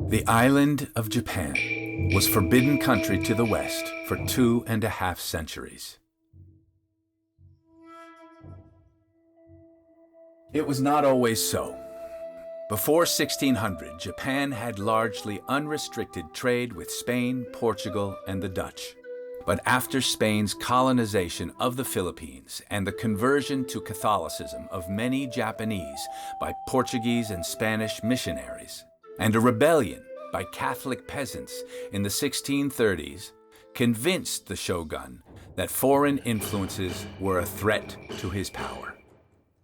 The island of Japan was forbidden country to the West for 2.5 centuries. It was not always so. Before 1600, Japan had largely unrestricted trade with Spain, Portugal, and the Dutch. But after Spain's colonization of the Philippines and the conversion to Catholicism of many Japanese by Portuguese and Spanish missionaries, and a rebellion by Catholic peasants in the 1630s, convinced the shogun that foreign influences were a threat to his power.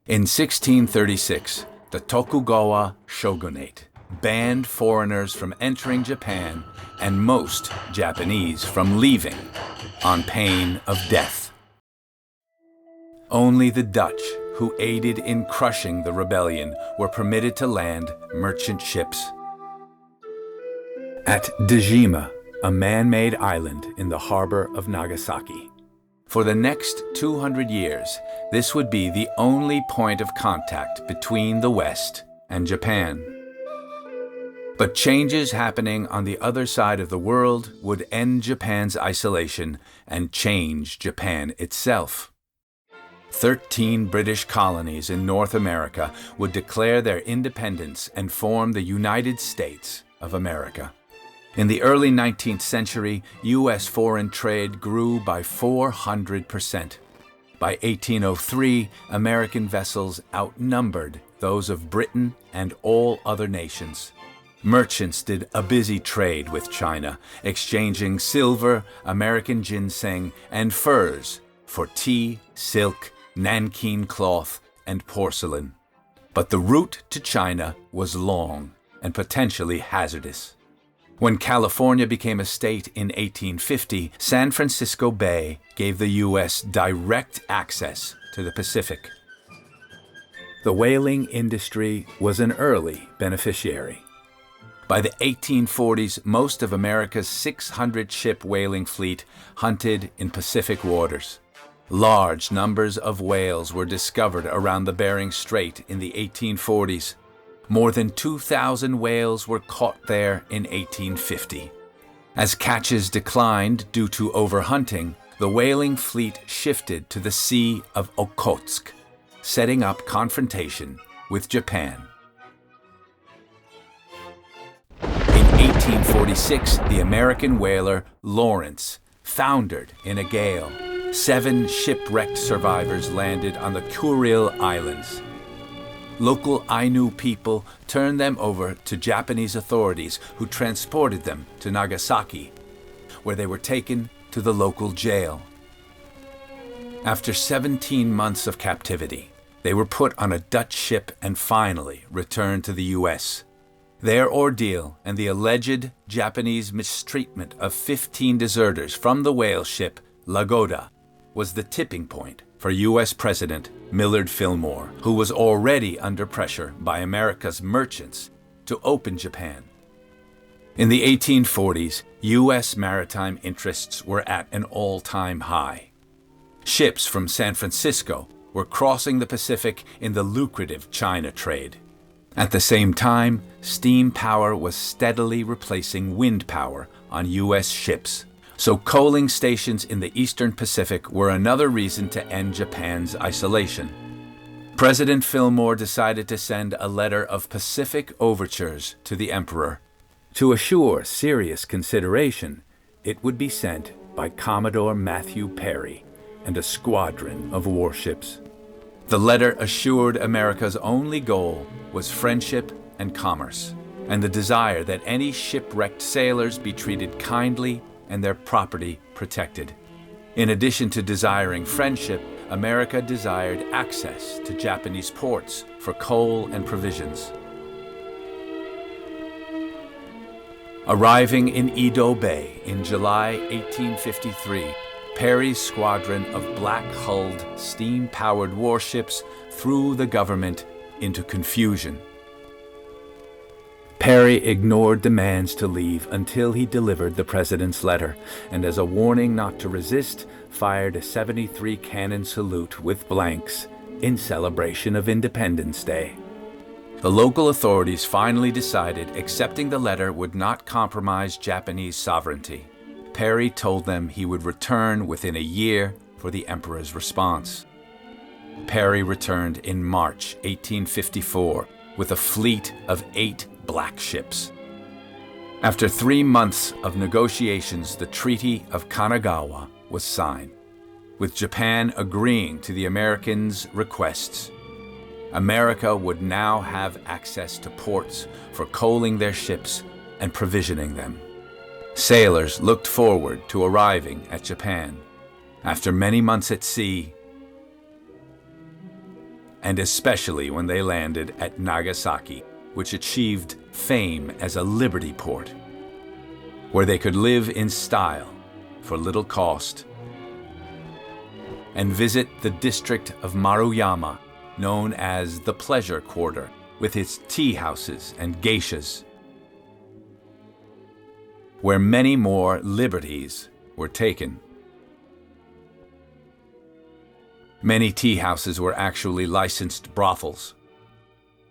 In 1636, the Tokugawa shogunate banned foreigners from entering Japan and most Japanese from leaving on pain of death. Only the Dutch, who aided in crushing the rebellion, were permitted to land merchant ships at Dejima, a man-made island in the harbor of Nagasaki. For the next 200 years, this would be the only point of contact between the West and Japan. But changes happening on the other side of the world would end Japan's isolation and change Japan itself. 13 British colonies in North America would declare their independence and form the United States of America. In the early 19th century, U.S. foreign trade grew by 400%. By 1803, American vessels outnumbered those of Britain and all other nations. Merchants did a busy trade with China, exchanging silver, American ginseng, and furs for tea, silk, nankeen cloth, and porcelain. But the route to China was long and potentially hazardous. When California became a state in 1850, San Francisco Bay gave the U.S. direct access to the Pacific. The whaling industry was an early beneficiary. By the 1840s, most of America's 600-ship whaling fleet hunted in Pacific waters. Large numbers of whales were discovered around the Bering Strait in the 1840s. More than 2,000 whales were caught there in 1850. As catches declined due to overhunting, the whaling fleet shifted to the Sea of Okhotsk, setting up confrontation with Japan. In 1846, the American whaler Lawrence foundered in a gale. 7 shipwrecked survivors landed on the Kuril Islands. Local Ainu people turned them over to Japanese authorities, who transported them to Nagasaki, where they were taken to the local jail. After 17 months of captivity, they were put on a Dutch ship and finally returned to the U.S. Their ordeal and the alleged Japanese mistreatment of 15 deserters from the whale ship Lagoda was the tipping point for U.S. President Millard Fillmore, who was already under pressure by America's merchants to open Japan. In the 1840s, U.S. maritime interests were at an all-time high. Ships from San Francisco were crossing the Pacific in the lucrative China trade. At the same time, steam power was steadily replacing wind power on U.S. ships. So coaling stations in the eastern Pacific were another reason to end Japan's isolation. President Fillmore decided to send a letter of Pacific overtures to the emperor. To assure serious consideration, it would be sent by Commodore Matthew Perry and a squadron of warships. The letter assured America's only goal was friendship and commerce, and the desire that any shipwrecked sailors be treated kindly and their property protected. In addition to desiring friendship, America desired access to Japanese ports for coal and provisions. Arriving in Edo Bay in July 1853, Perry's squadron of black-hulled, steam-powered warships threw the government into confusion. Perry ignored demands to leave until he delivered the president's letter, and as a warning not to resist, fired a 73-cannon salute with blanks in celebration of Independence Day. The local authorities finally decided accepting the letter would not compromise Japanese sovereignty. Perry told them he would return within a year for the emperor's response. Perry returned in March 1854 with a fleet of 8 black ships. After 3 months of negotiations, the Treaty of Kanagawa was signed, with Japan agreeing to the Americans' requests. America would now have access to ports for coaling their ships and provisioning them. Sailors looked forward to arriving at Japan after many months at sea, and especially when they landed at Nagasaki, which achieved fame as a liberty port, where they could live in style for little cost, and visit the district of Maruyama, known as the Pleasure Quarter, with its tea houses and geishas, where many more liberties were taken. Many tea houses were actually licensed brothels.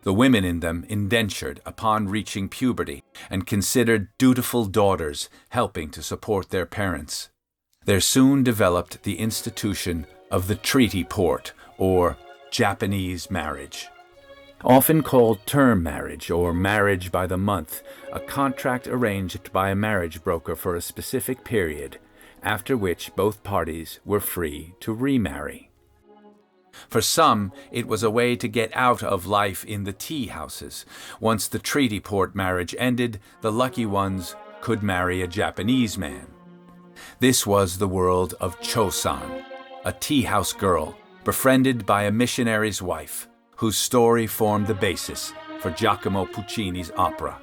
The women in them indentured upon reaching puberty and considered dutiful daughters, helping to support their parents. There soon developed the institution of the treaty port, or Japanese marriage. Often called term marriage or marriage by the month, a contract arranged by a marriage broker for a specific period, after which both parties were free to remarry. For some, it was a way to get out of life in the tea houses. Once the treaty port marriage ended, the lucky ones could marry a Japanese man. This was the world of Cho-san, a tea house girl befriended by a missionary's wife, whose story formed the basis for Giacomo Puccini's opera.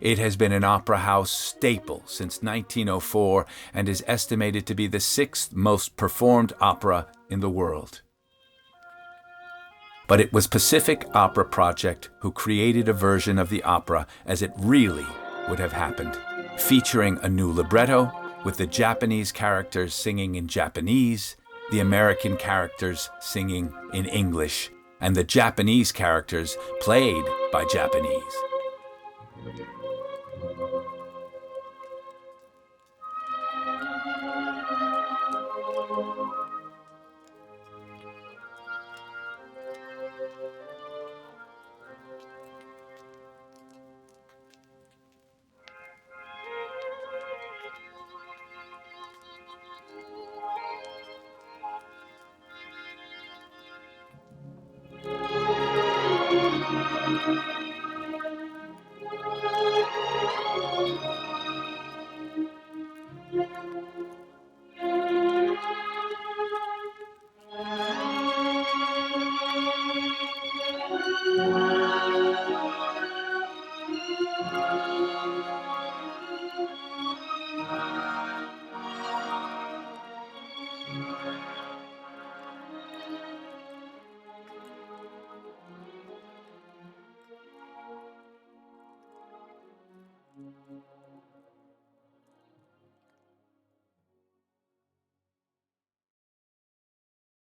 It has been an opera house staple since 1904 and is estimated to be the 6th most performed opera in the world. But it was Pacific Opera Project who created a version of the opera as it really would have happened, featuring a new libretto, with the Japanese characters singing in Japanese, the American characters singing in English, and the Japanese characters played by Japanese.